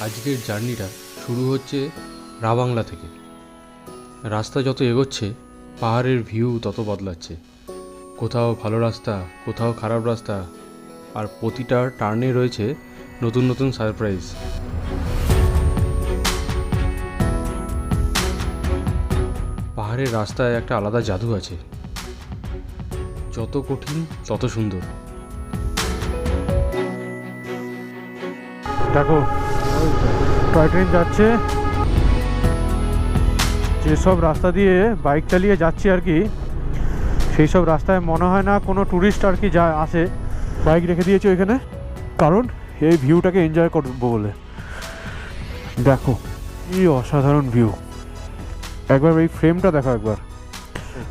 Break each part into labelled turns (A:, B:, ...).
A: আজকের জার্নিটা শুরু হচ্ছে রাবাংলা থেকে। রাস্তা যত এগোচ্ছে পাহাড়ের ভিউ তত বদলাচ্ছে। কোথাও ভালো রাস্তা, কোথাও খারাপ রাস্তা, আর প্রতিটা টার্নে রয়েছে নতুন নতুন সারপ্রাইজ। পাহাড়ের রাস্তায় একটা আলাদা জাদু আছে, যত কঠিন তত সুন্দর।
B: দেখো টয় ট্রেন যাচ্ছে, যেসব রাস্তা দিয়ে বাইক চালিয়ে যাচ্ছি আর কি, সেই সব রাস্তায় মনে হয় না কোনো ট্যুরিস্ট আর কি যা আসে। বাইক রেখে দিয়েছে ওইখানে, কারণ এই ভিউটাকে এনজয় করবো বলে। দেখো কি অসাধারণ ভিউ, একবার এই ফ্রেমটা দেখো একবার।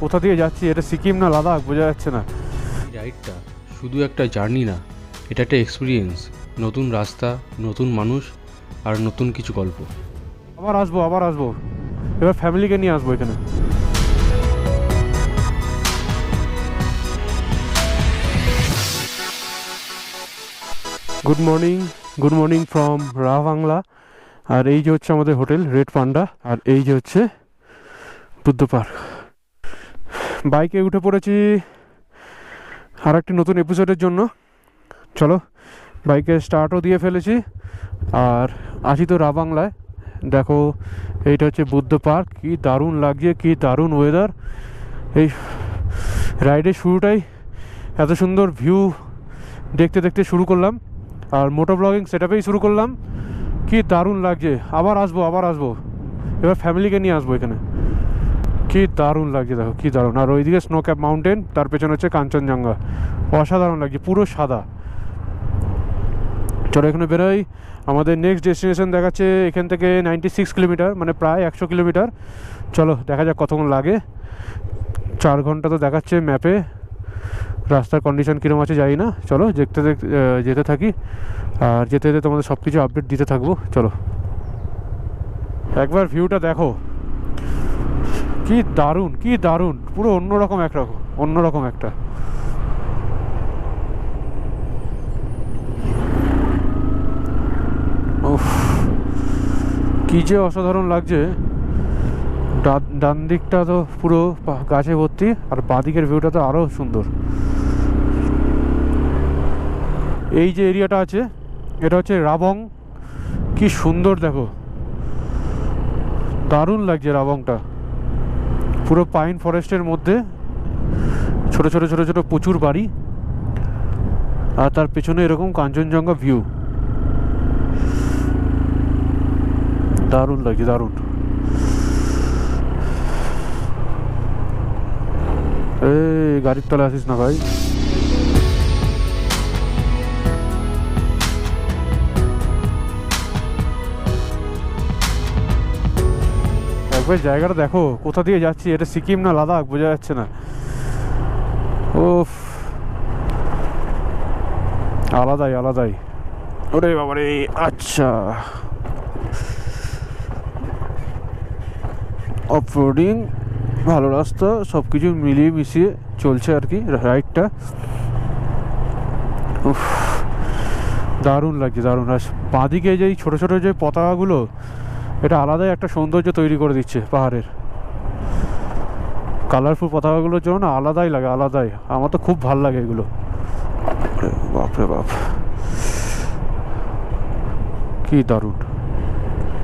B: কোথা দিয়ে যাচ্ছি, এটা সিকিম না লাদাখ বোঝা যাচ্ছে না।
A: এই রাইডটা শুধু একটা জার্নি না, এটা একটা এক্সপিরিয়েন্স। নতুন রাস্তা, নতুন মানুষ, আর নতুন কিছু গল্প।
B: আবার আসবো, এবার ফ্যামিলিকে নিয়ে আসবো এখানে। Good morning from Rabangla. আর এই যে হচ্ছে আমাদের হোটেল রেড পান্ডা, আর এই যে হচ্ছে বুদ্ধ পার্ক। বাইকে উঠে পড়েছি আর একটি নতুন এপিসোডের জন্য। চলো, বাইকে স্টার্টও দিয়ে ফেলেছি আর আছি তো রাবাংলায়। দেখো এইটা হচ্ছে বুদ্ধ পার্ক, কি দারুণ লাগছে, কি দারুণ ওয়েদার। এই রাইডের শুরুটাই এত সুন্দর ভিউ দেখতে দেখতে শুরু করলাম, আর মোটো ব্লগিং সেটআপেই শুরু করলাম। কি দারুণ লাগছে, আবার আসবো, এবার ফ্যামিলিকে নিয়ে আসবো এখানে। কি দারুণ লাগছে, দেখো কি দারুণ। আর ওইদিকে স্নো ক্যাপ মাউন্টেন, তার পেছনে হচ্ছে কাঞ্চনজঙ্ঘা, অসাধারণ লাগছে, পুরো সাদা। চলো এখানে বেরোই। আমাদের নেক্সট ডেস্টিনেশন দেখাচ্ছে এখান থেকে 96 কিলোমিটার, মানে প্রায় 100 কিলোমিটার। চলো দেখা যাক কতক্ষণ লাগে। 4 ঘন্টা তো দেখাচ্ছে ম্যাপে। রাস্তার কন্ডিশন কীরকম আছে জানি না। চলো যেতে থাকি, আর যেতে যেতে তোমাদের সব কিছু আপডেট দিতে থাকবো। চলো একবার ভিউটা দেখো, কি দারুণ, পুরো অন্যরকম একটা। উফ, কি যে অসাধারণ লাগছে। ডান দিকটা তো পুরো গাছে ভর্তি, আর বাঁদিকের ভিউটা তো আরও সুন্দর। এই যে এরিয়াটা আছে, এটা হচ্ছে রাবং। কি সুন্দর দেখো, দারুণ লাগছে রাবংটা। পুরো পাইন ফরেস্টের মধ্যে ছোট ছোট প্রচুর বাড়ি, আর তার পেছনে এরকম কাঞ্চনজঙ্ঘা ভিউ। দারুণ লাগছে, দারুণ। এই গাড়ির তলে আসিস না ভাই। একবার জায়গাটা দেখো, কোথা দিয়ে যাচ্ছি, এটা সিকিম না লাদাখ বোঝা যাচ্ছে না। ওফ, আলাদাই। ওরে বাবারে, আচ্ছা অফরোডিং, ভালো রাস্তা, সব কিছু মিলিয়ে মিশিয়ে চলছে আর কি রাইডটা। উফ, দারুণ লাগছে, দারুণ। আর বাঁদিকে যে ছোটো যে পতাকাগুলো, এটা আলাদাই একটা সৌন্দর্য তৈরি করে দিচ্ছে পাহাড়ের। কালারফুল পতাকাগুলোর জন্য না আলাদাই লাগে, আলাদাই। আমার তো খুব ভাল লাগে এগুলো। বাপরে বাপ, কি দারুণ।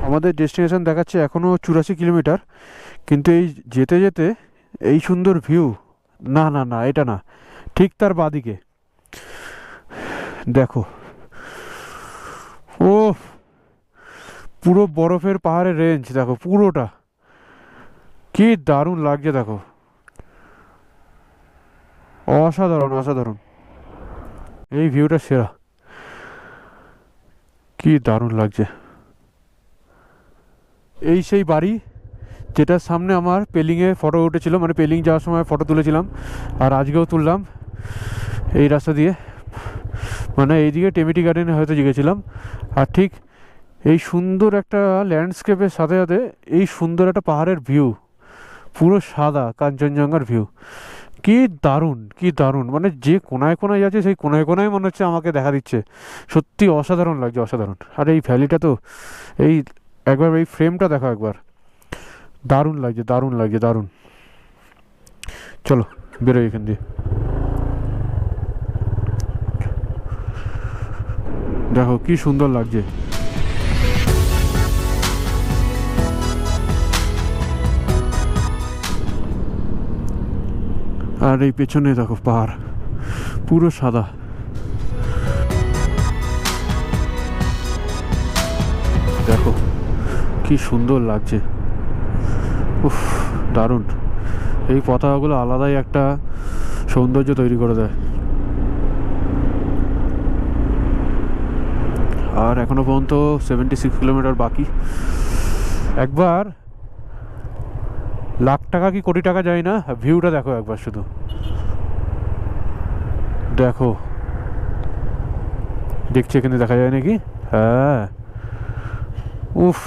B: আমাদের ডেস্টিনেশন দেখাচ্ছে এখনও 84 কিলোমিটার, কিন্তু এই যেতে যেতে এই সুন্দর ভিউ, না এটা না, ঠিক তার বাঁদিকে দেখো। ও পুরো বরফের পাহাড়ের রেঞ্জ দেখো, পুরোটা কি দারুণ লাগছে দেখো, অসাধারণ। এই ভিউটা সেরা, কি দারুণ লাগছে। এই সেই বাড়ি যেটার সামনে আমার পেলিংয়ে ফটো উঠেছিল, মানে পেলিং যাওয়ার সময় ফটো তুলেছিলাম, আর আজকেও তুললাম এই রাস্তা দিয়ে। মানে এইদিকে টেমিটি গার্ডেনে হয়তো গিয়েছিলাম। আর ঠিক এই সুন্দর একটা ল্যান্ডস্কেপের সাথে সাথে এই সুন্দর একটা পাহাড়ের ভিউ, পুরো সাদা কাঞ্চনজঙ্ঘার ভিউ, কি দারুণ, কি দারুণ, মানে যে কোনায় কোনায় যাচ্ছে সেই কোনায় কোনায় মনে হচ্ছে আমাকে দেখা দিচ্ছে। সত্যি অসাধারণ লাগছে, অসাধারণ। আর এই ভ্যালিটা তো, এই একবার এই ফ্রেমটা দেখো একবার, দারুণ লাগছে, দারুণ লাগছে, দারুণ। চলো বেরোই এখান দিয়ে। দেখো কি সুন্দর লাগছে। আর এই পেছনে দেখো পাহাড়, পুরো সাদা। দেখো কি সুন্দর লাগছে, উফ, দারুণ। এই পতাকাগুলো আলাদাই একটা সৌন্দর্য তৈরি করে দেয়। আর এখনো পর্যন্ত 76 কিলোমিটার বাকি। একবার লাখ টাকা কি কোটি টাকা যায় না, ভিউটা দেখো একবার শুধু, দেখো। দেখছি এখানে দেখা যায় নাকি? হ্যাঁ, উফ,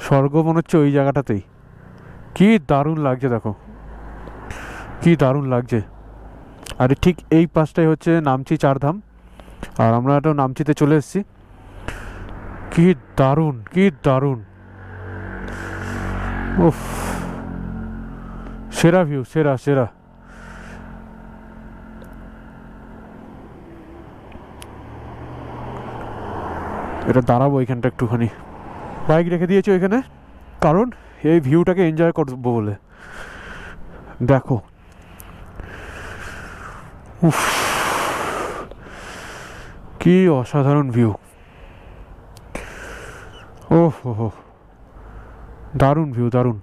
B: স্বর্গ মনে হচ্ছে ওই জায়গাটাতেই। কি দারুণ লাগছে দেখো, কি দারুণ লাগছে। আর ঠিক এই পাশটাই হচ্ছে নামচি চারধাম, আর আমরা তো নামচিতে চলে এসেছি। কি দারুণ, কি দারুণ, উফ, সেরা ভিউ, সেরা সেরা। এটা দাঁড়াবো এখানটা একটুখানি, বাইক রেখে দিয়েছি ওইখানে, কারণ এই ভিউটাকে এনজয় করবো বলে। দেখো, উফ, কি অসাধারণ ভিউ। ওহ হো, দারুণ ভিউ, দারুণ।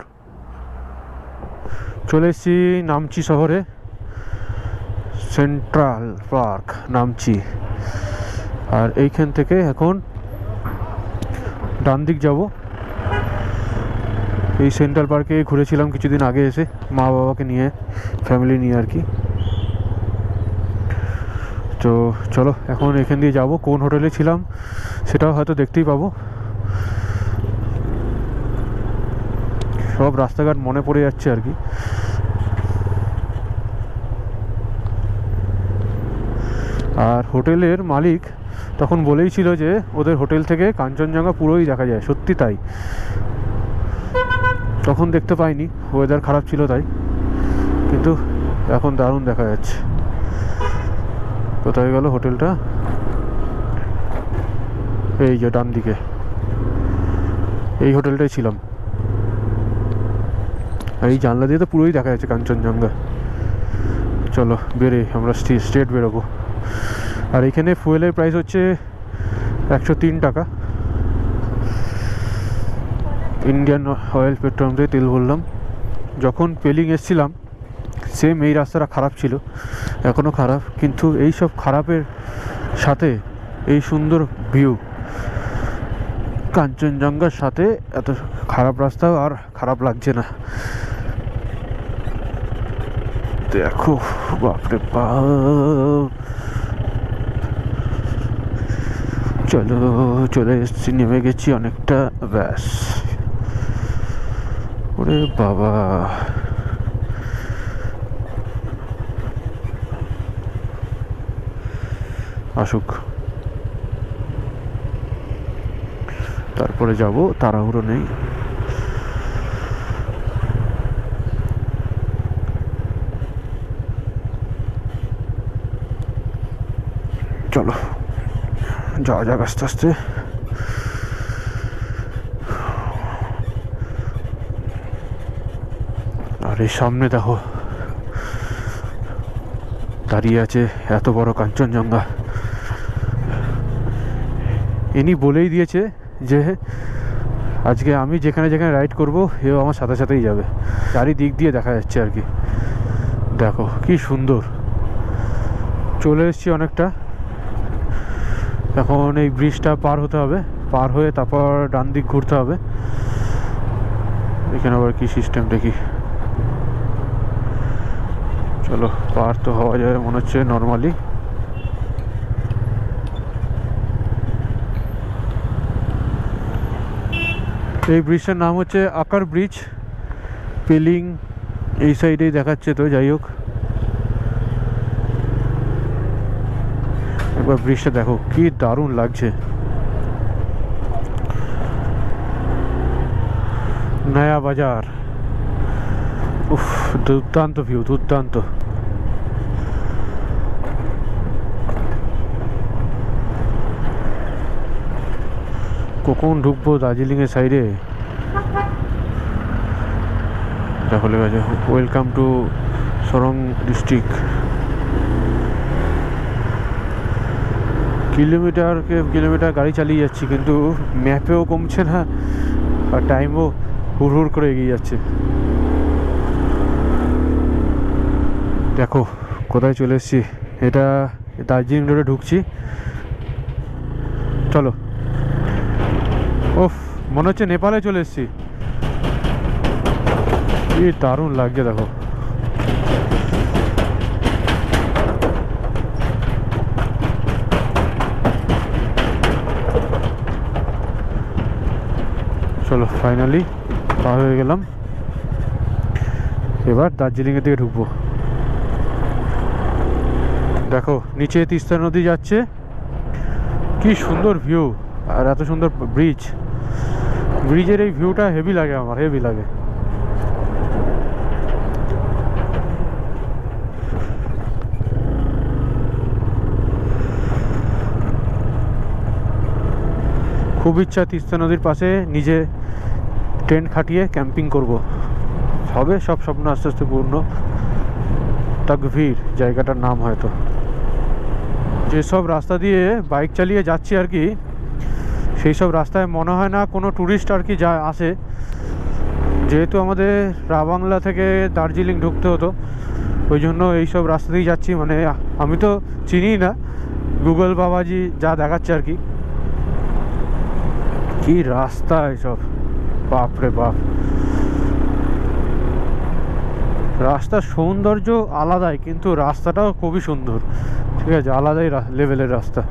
B: চলে এসেছি নামচি শহরে, সেন্ট্রাল পার্ক নামচি। আর এইখান থেকে এখন ডান দিক যাব। এই সেন্ট্রাল পার্কে ঘুরেছিলাম কিছুদিন আগে এসে, মা বাবাকে নিয়ে, ফ্যামিলি নিয়ে আর কি। তো চলো এখন এখান দিয়ে যাব। কোন হোটেলে ছিলাম সেটাও হয়তো দেখতেই পাবো। সব রাস্তাঘাট মনে পড়ে যাচ্ছে আর কি। আর হোটেলের মালিক তখন বলেই ছিল যে ওদের হোটেল থেকে কাঞ্চনজঙ্ঘা পুরোই দেখা যায়। সত্যি তাই, তখন দেখতে পাইনি, ওয়েদার খারাপ ছিল তাই, কিন্তু এখন দারুণ দেখা যাচ্ছে। কোথায় গেল হোটেলটা? এই যে ডান দিকে, এই হোটেলটাই ছিলাম। এই জানলা দিয়ে তো পুরোই দেখা যাচ্ছে কাঞ্চনজঙ্ঘা। চলো বেরে, আমরা স্ট্রেট বেরোবো। আর এখানে ফুয়েলের প্রাইস হচ্ছে 103 টাকা। ইন্ডিয়ান অয়েল পেট্রোল দিয়ে তেল ভরলাম। যখন পেলিং এসছিলাম সেম এই রাস্তাটা খারাপ ছিল, এখনও খারাপ, কিন্তু এই সব খারাপের সাথে এই সুন্দর ভিউ, কাঞ্চনজঙ্ঘার সাথে এত খারাপ রাস্তাও আর খারাপ লাগছে না। দেখো, বাপরে বাপ। চলো, চলে এসেছি, নেমে গেছি অনেকটা, ব্যাস। ওরে বাবা, আসুক, তারপরে যাব, তাড়াহুড়ো নেই। চলো যাওয়া যাক আস্তে আস্তে। আর এই সামনে দেখো দাঁড়িয়ে আছে এত বড় কাঞ্চনজঙ্ঘা। ইনি বলেই দিয়েছে যে আজকে আমি যেখানে যেখানে রাইড করব এও আমার সাথে সাথেই যাবে। চারিদিক দিয়ে দেখা যাচ্ছে আর কি। দেখো কি সুন্দর। চলে এসেছি অনেকটা, এখন এই ব্রিজটা পার হতে হবে, পার হয়ে তারপর ডান দিক ঘুরতে হবে। এখানে আবার কি সিস্টেম দেখি। চলো, পার তো হওয়া যায় মনে হচ্ছে নর্মালি। এই ব্রিজটার নাম হচ্ছে আকার ব্রিজ, পেলিং এই সাইডেই দেখাচ্ছে, তো যাই হোক একবার ব্রিজটা দেখো কি দারুণ লাগছে। নয়া বাজার, উফ দুর্দান্ত ভিউ, দুর্দান্ত। কখন ঢুকবো দার্জিলিং এর সাইডে? দেখো লেখা আছে ওয়েলকাম টু সরং ডিস্ট্রিক্ট। কিলোমিটার গাড়ি চালিয়ে যাচ্ছি, কিন্তু ম্যাপেও কমছে না আর টাইমও হুড় করে এগিয়ে যাচ্ছে। দেখো কোথায় চলে এসেছি, এটা দার্জিলিং রোডে ঢুকছি। চলো, ওফ মনে হচ্ছে নেপালে চলে এসেছি। কি দারুণ লাগছে দেখো। চলো ফাইনালি পার হয়ে গেলাম, এবার দার্জিলিংয়ের দিকে ঢুকবো। দেখো নিচে তিস্তা নদী যাচ্ছে, কি সুন্দর ভিউ, আর এত সুন্দর ব্রিজের এই ভিউটা হেভি লাগে, আমার হেভি লাগে। খুব ইচ্ছা তিস্তা নদীর পাশে নিজে টেন্ট খাটিয়ে ক্যাম্পিং করব, হবে সব স্বপ্ন আস্তে আস্তে পূর্ণ। তাকভীর জায়গাটার নাম হয়তো। যেসব রাস্তা দিয়ে বাইক চালিয়ে যাচ্ছি আর কি, সেই সব রাস্তায় মনে হয় না কোনো ট্যুরিস্ট আর কি যা আসে। যেহেতু আমাদের রাবাংলা থেকে দার্জিলিং ঢুকতে হতো, ওই জন্য এইসব রাস্তা দিয়েই যাচ্ছি। মানে আমি তো চিনি না, গুগল বাবাজি যা দেখাচ্ছে আর কি। কি রাস্তা এসব, বাপরে বাপ। রাস্তার সৌন্দর্য আলাদাই, কিন্তু রাস্তাটাও খুবই সুন্দর, ঠিক আছে, আলাদাই লেভেলের রাস্তা।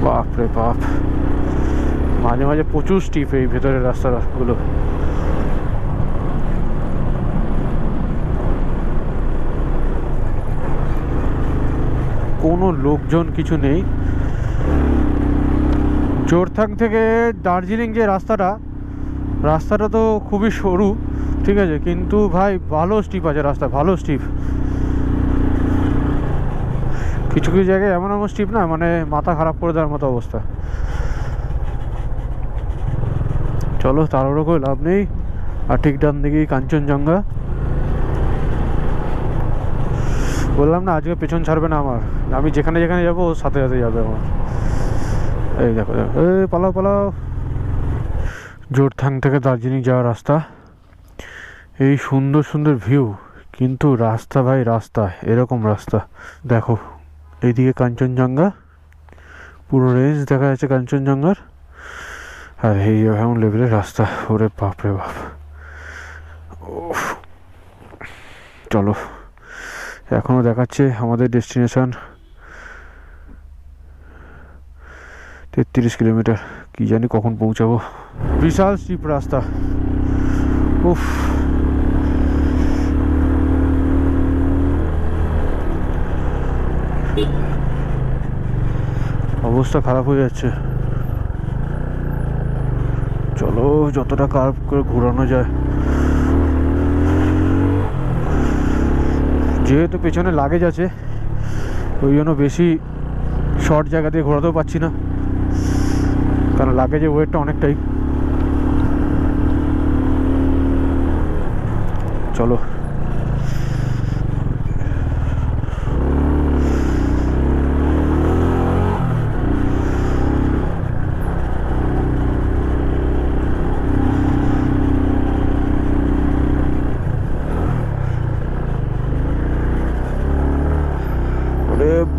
B: বাপরে বাপ, মাঝে মাঝে প্রচুর স্টিপ এই ভেতরের রাস্তাগুলো। কোনো লোকজন কিছু নেই। জোরথাং থেকে দার্জিলিং যে রাস্তাটা তো খুবই সরু, ঠিক আছে, কিন্তু ভাই ভালো স্টিপ আছে রাস্তা, ভালো স্টিপ। কিছু কিছু জায়গায় এমন স্টিপ না, মানে মাথা খারাপ করে দেওয়ার মতো অবস্থা। চলো তাড়াহুড়ো করে লাভ নেই। আর ঠিক ডান দিকেই কাঞ্চনজঙ্ঘা। বললাম না আজকে পেছন ছাড়বে না আমার, আমি যেখানে যেখানে যাবো সাথে সাথে যাবে আমার। এই দেখো দেখো, এই পালাও। জোরথাং থেকে দার্জিলিং যাওয়ার রাস্তা, এই সুন্দর সুন্দর ভিউ, কিন্তু রাস্তা ভাই রাস্তা, এরকম রাস্তা দেখো। এইদিকে কাঞ্চনজঙ্ঘা, পুরো রেঞ্জ দেখা যাচ্ছে কাঞ্চনজঙ্ঘার, আর এই এমন লেভেলের রাস্তা, ওরে বাপরে বাপ। চলো, এখনো দেখাচ্ছে আমাদের ডেস্টিনেশন 33 কিলোমিটার, কি জানি কখন পৌঁছাবো। বিশাল স্টিপ রাস্তা, উফ। অবস্থা খারাপ হয়ে যাচ্ছে। চলো যতটা কার্ভ করে ঘোরানো যায়। যেহেতু পেছনে লাগেজ আছে, ওই জন্য বেশি শর্ট জায়গা দিয়ে ঘোরাতেও পারছি না, কারণ লাগেজের ওয়েটটা অনেকটাই। চলো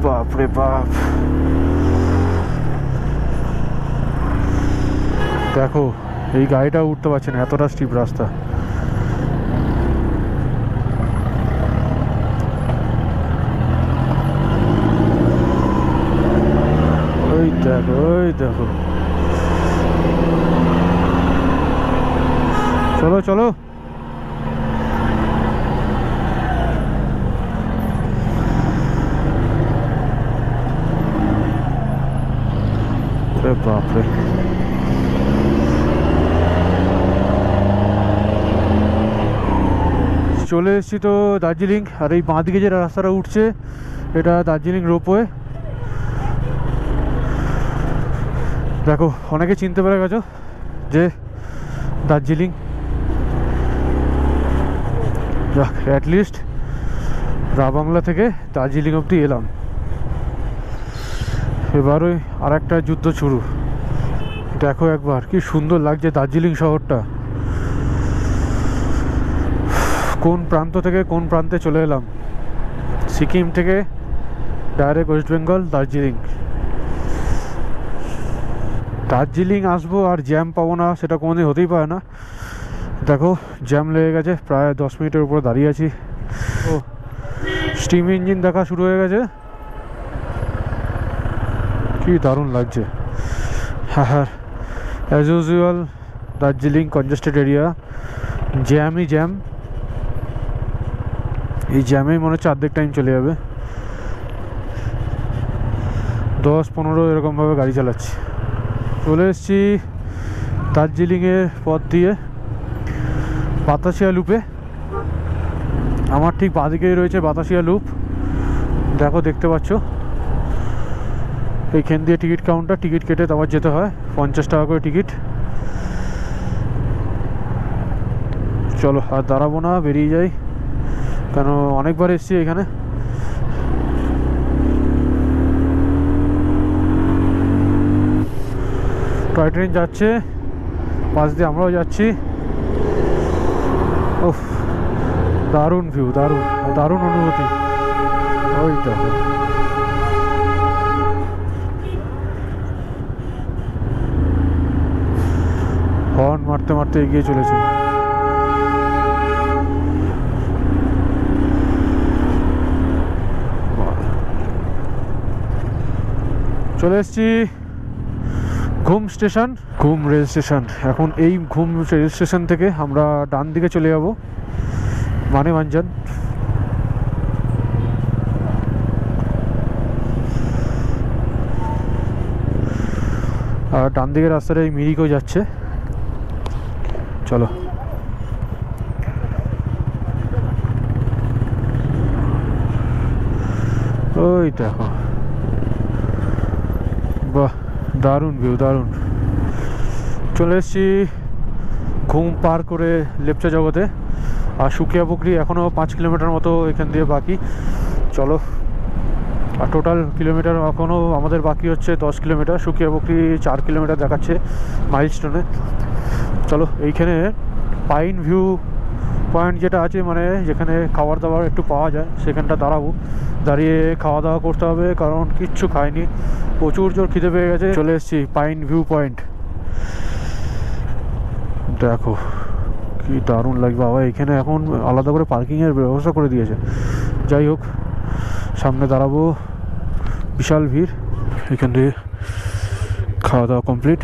B: বাপরে বাপ, দেখো এই গাড়িটাও উঠতে পারছে না, এতটা স্টিপ রাস্তা। ওই দেখো চলো চলো। বাপরে, চলে এসেছি তো দার্জিলিং। আর এই বাঁ দিকে যে রাস্তাটা উঠছে এটা দার্জিলিং রোপওয়ে। দেখো অনেকে চিনতে পেরে গেছো যে দার্জিলিং। যাক, অ্যাটলিস্ট রাবাংলা থেকে দার্জিলিং অবধি এলাম। এবার ওই আর একটা যুদ্ধ শুরু। দেখো একবার কি সুন্দর লাগছে দার্জিলিং শহরটা। কোন প্রান্ত থেকে কোন প্রান্তে চলে এলাম। সিকিম থেকে ডাইরেক্ট ওয়েস্ট বেঙ্গল দার্জিলিং। দার্জিলিং আসবো আর জ্যাম পাবো না সেটা কোনোদিন হতেই পারে না। দেখো জ্যাম লেগে গেছে, প্রায় 10 মিনিটের উপর দাঁড়িয়ে আছি। ও স্টিম ইঞ্জিন দেখা শুরু হয়ে গেছে, কি দারুণ লাগছে। হ্যাঁ হ্যাঁ, as usual Darjeeling congested area, জ্যামই জ্যাম। এই জ্যামেই মনে হচ্ছে অর্ধেক টাইম চলে যাবে। 10-15 এরকমভাবে গাড়ি চালাচ্ছি। চলে এসেছি দার্জিলিংয়ের পথ দিয়ে বাতাসিয়া লুপে। আমার ঠিক বাঁদিকেই রয়েছে বাতাসিয়া লুপ, দেখো দেখতে পাচ্ছ। এইখান দিয়ে টিকিট কাউন্টার, টিকিট কেটে তারপর যেতে হয়, 50 টাকা করে টিকিট। চলো আর দাঁড়াবো না, বেরিয়ে যাই, কেন অনেকবার এসেছি এখানে। টয় ট্রেন যাচ্ছে, পাশ দিয়ে আমরাও যাচ্ছি। ওহ দারুণ ভিউ, দারুণ দারুণ অনুভূতি। ওই দেখো হর্ন মারতে মারতে এগিয়ে চলেছে। চলে এসছি ঘুম স্টেশন, ঘুম রেল স্টেশন। এখন এই ঘুম রেল স্টেশন থেকে আমরা ডান দিকে চলে যাব মানেভঞ্জন। আর ডান দিকের রাস্তাটা এই মিরিকও যাচ্ছে। চলো ওই দেখো, বাহ দারুণ ভিউ, দারুণ। চলে এসেছি ঘুম পার করে লেপচা জগতে। আর সুকিয়া পুকুরি এখনও 5 কিলোমিটার মতো এখান দিয়ে বাকি। চলো, আর টোটাল কিলোমিটার এখনও আমাদের বাকি হচ্ছে 10 কিলোমিটার। সুকিয়া পুকুরি 4 কিলোমিটার দেখাচ্ছে মাইলস্টোনে। চলো, এইখানে পাইন ভিউ পয়েন্ট যেটা আছে, মানে যেখানে খাবার দাবার একটু পাওয়া যায়, সেখানটা দাঁড়াবো। দাঁড়িয়ে খাওয়া দাওয়া করতে হবে, কারণ কিচ্ছু খাইনি, প্রচুর জোর খিদে পেয়ে গেছে। চলে এসেছি পাইন ভিউ পয়েন্ট। দেখো কি দারুণ লাগবে বাবা। এখানে এখন আলাদা করে পার্কিংয়ের ব্যবস্থা করে দিয়েছে। যাই হোক, সামনে দাঁড়াবো, বিশাল ভিড়। এখান থেকে খাওয়া দাওয়া কমপ্লিট।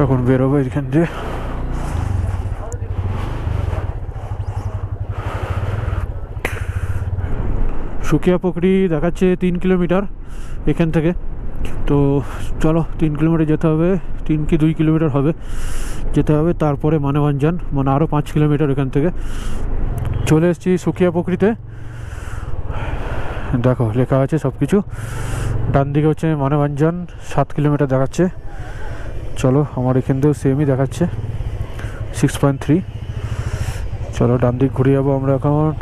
B: এখন বেরোবো এখান দিয়ে। সুকিয়া পুকুরি দেখাচ্ছে 3 কিলোমিটার এখান থেকে। তো চলো 3 কিলোমিটার যেতে হবে, 3 কি 2 কিলোমিটার হবে যেতে হবে। তারপরে মানেভঞ্জন, মানে আরও 5 কিলোমিটার এখান থেকে। চলে এসেছি সুকিয়া পুকুরিতে। দেখো লেখা আছে সব কিছু। ডান দিকে হচ্ছে মানেভঞ্জন, 7 কিলোমিটার দেখাচ্ছে। চলো, আমার এখান থেকেও সেমই দেখাচ্ছে 6.3। চলো ডান দিক ঘুরে যাবো আমরা এখন।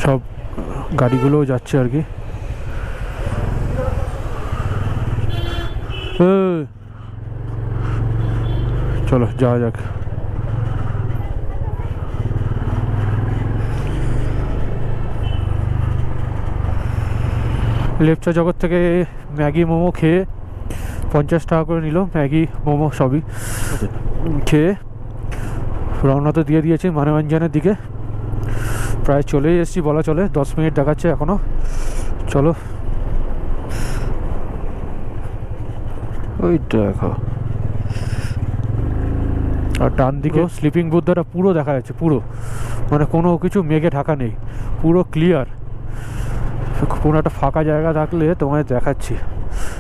B: সব গাড়িগুলোও যাচ্ছে আর কি। চলো যাওয়া যাক। লেপচা জগৎ থেকে ম্যাগি মোমো খেয়ে 50 টাকা করে নিল, ম্যাগি মোমো সবই খেয়ে রওনা তো দিয়ে দিয়েছে মানেভঞ্জনের দিকে। প্রায় চলেই এসেছি বলা চলে, 10 মিনিট দেখাচ্ছে এখনো। চলো, ওই দেখো, আর ডান দিকে স্লিপিং বুদ্ধাটা পুরো দেখা যাচ্ছে, পুরো মানে কোনো কিছু মেঘে ঢাকা নেই, পুরো ক্লিয়ার। কোনো একটা ফাঁকা জায়গা থাকলে তোমায় দেখাচ্ছি,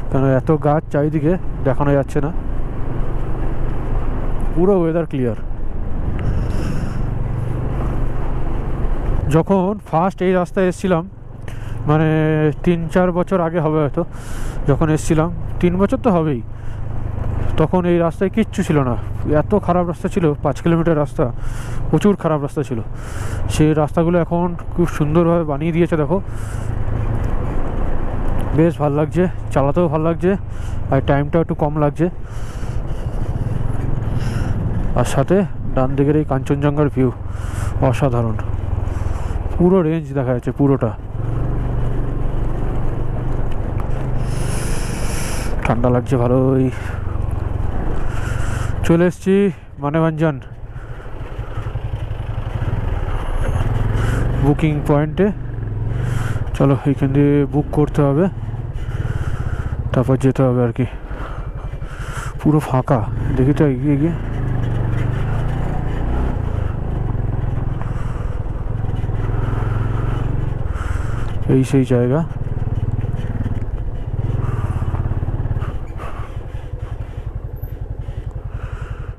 B: কারণ এত গাছ চারিদিকে দেখানো যাচ্ছে না, পুরো ওয়েদার ক্লিয়ার। যখন ফার্স্ট এই রাস্তায় এসেছিলাম, মানে 3-4 বছর আগে হবে হয়তো, যখন এসেছিলাম 3 বছর তো হবেই, তখন এই রাস্তায় কিচ্ছু ছিল না, এত খারাপ রাস্তা ছিল, 5 কিলোমিটার রাস্তা, প্রচুর খারাপ রাস্তা ছিল। সেই রাস্তাগুলো এখন খুব সুন্দরভাবে বানিয়ে দিয়েছে, দেখো বেশ ভালো লাগছে, চালাতেও ভালো লাগছে, আর টাইমটাও একটু কম লাগছে। আর সাথে ডান দিকের এই কাঞ্চনজঙ্ঘার ভিউ অসাধারণ, পুরো রেঞ্জ দেখা যাচ্ছে পুরোটা। ঠান্ডা লাগছে ভালোই। চলে এসছি মানেভঞ্জন বুকিং পয়েন্টে। চলো, এইখান দিয়ে বুক করতে হবে, তারপর যেতে হবে আর কি। পুরো ফাঁকা, দেখি তো এগিয়ে গিয়ে। এই সেই জায়গা।